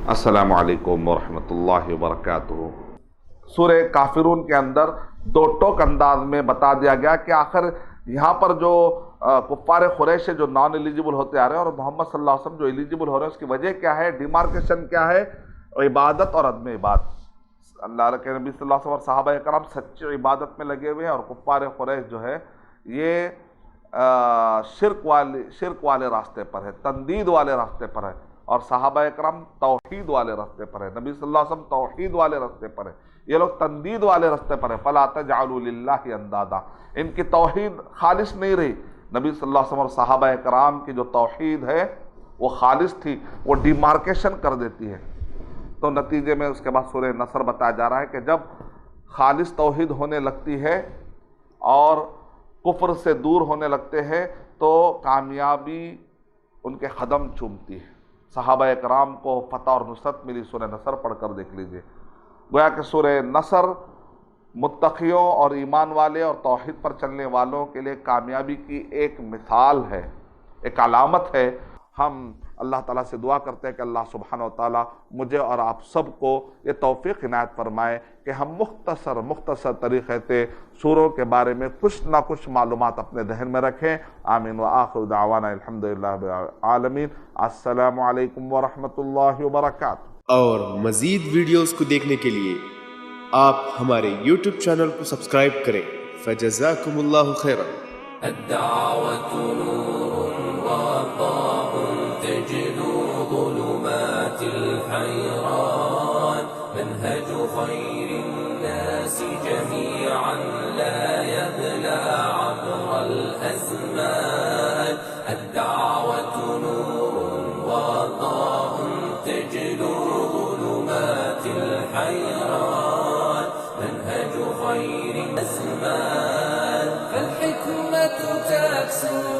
अस्सलामु अलैकुम वरहमतुल्लाहि वबरकातुहू। सूरह काफिरून के अंदर दो टोक अंदाज में बता दिया गया कि आखिर यहाँ पर जो कुफ्फार कुरैश जो नॉन एलिजिबल होते आ रहे हैं और मोहम्मद सल्लल्लाहु अलैहि वसल्लम जो एलिजिबल हो रहे हैं, उसकी वजह क्या है, डिमार्केशन क्या है, इबादत और अदम इबादत। अल्लाह के नबी सल्लल्लाहु अलैहि वसल्लम और सहाबा कराम सच्ची इबादत में लगे हुए हैं और कुफ्फार कुरैश जो है ये शिर्क वाले रास्ते पर है, तंदीद वाले रास्ते पर है, और सहाबा कराम तौहीद वाले रास्ते पर है। नबी सल्लल्लाहु अलैहि वसल्लम तौहीद वाले रास्ते पर है, ये लोग तंदीद वाले रास्ते पर है। फला तजअलू लिल्लाहि अंदादा, इनकी तौहीद खालिस नहीं रही। नबी सल्लल्लाहु अलैहि वसल्लम और सहाबा कराम की जो तौहीद है वो खालिस थी, वो डिमार्केशन कर देती है। तो नतीजे में उसके बाद सूरह नसर बताया जा रहा है कि जब खालिस तौहीद होने लगती है और कुफ्र से दूर होने लगते हैं तो कामयाबी उनके कदम चूमती है। सहाबा कराम को फतह और नुसरत मिली, सूरह नसर पढ़कर देख लीजिए। गोया कि सूरह नसर मुत्तकियों और ईमान वाले और तौहीद पर चलने वालों के लिए कामयाबी की एक मिसाल है, एक अलामत है। हम अल्लाह ताला से दुआ करते हैं कि अल्लाह सुब्हानहू व तआला मुझे और आप सबको ये तौफीक इनायत फरमाए कि हम मुख्तसर तरीक़े से सूरों के बारे में कुछ ना कुछ मालूमात अपने जहन में रखें। आमीन व आखिर दावाना अल्हम्दुलिल्लाहि रब्बिल आलमीन। अस्सलामु अलैकुम व रहमतुल्लाहि व बरकातुहू। और मज़ीद वीडियोस को देखने के लिए आप हमारे YouTube चैनल को सब्सक्राइब करें। फजज़ाकुमुल्लाहु खैरन। منهج خير الناس جميعا لا يبلى عبر الأزمان. الدعوة نور وضاء تجلو ظلمات الحيران. منهج خير الأزمان. فالحكمة تكسو